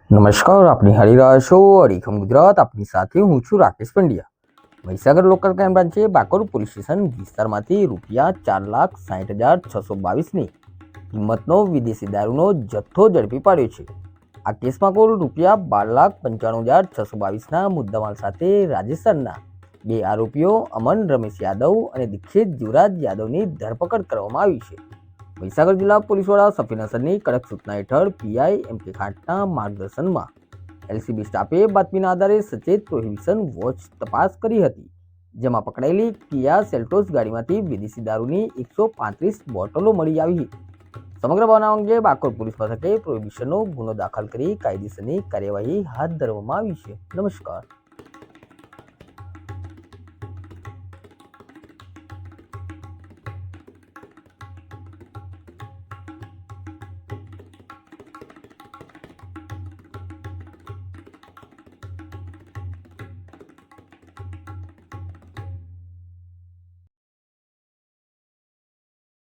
નમસ્કાર, આપની હારી રહ્યા છો અડીખમ ગુજરાત. આપની સાથે હું છું રાકેશ પંડ્યા. મહીસાગર લોકલ ક્રાઇમ બ્રાન્ચે બાકોર પોલીસ સ્ટેશન વિસ્તારમાંથી રૂપિયા 4,60,622ની કિંમતનો વિદેશી દારૂનો જથ્થો ઝડપી પાડ્યો છે. આ કેસમાં કુલ રૂપિયા 12,95,622ના મુદ્દામાલ સાથે રાજસ્થાનના 2 આરોપીઓ અમન રમેશ યાદવ અને દીક્ષિત જીવરાજ યાદવની ધરપકડ કરવામાં આવી છે. મહીસાગર જિલ્લા પોલીસ વડા સફીન હસનની કડક સૂચના હેઠળ પીઆઈ એમ કે ખાંટના માર્ગદર્શનમાં એલસીબી સ્ટાફે બાતમીના આધારે સચેત પ્રોહિબિશન વોચ તપાસ કરી હતી, જેમાં પકડાયેલી કિયા સેલ્ટોસ ગાડીમાંથી વિદેશી દારૂની 135 બોટલો મળી આવી. સમગ્ર બનાવ અંગે બાકોર પોલીસ મથકે પ્રોહિબિશનનો ગુનો દાખલ કરી કાયદેસરની કાર્યવાહી હાથ ધરવામાં આવી છે. નમસ્કાર.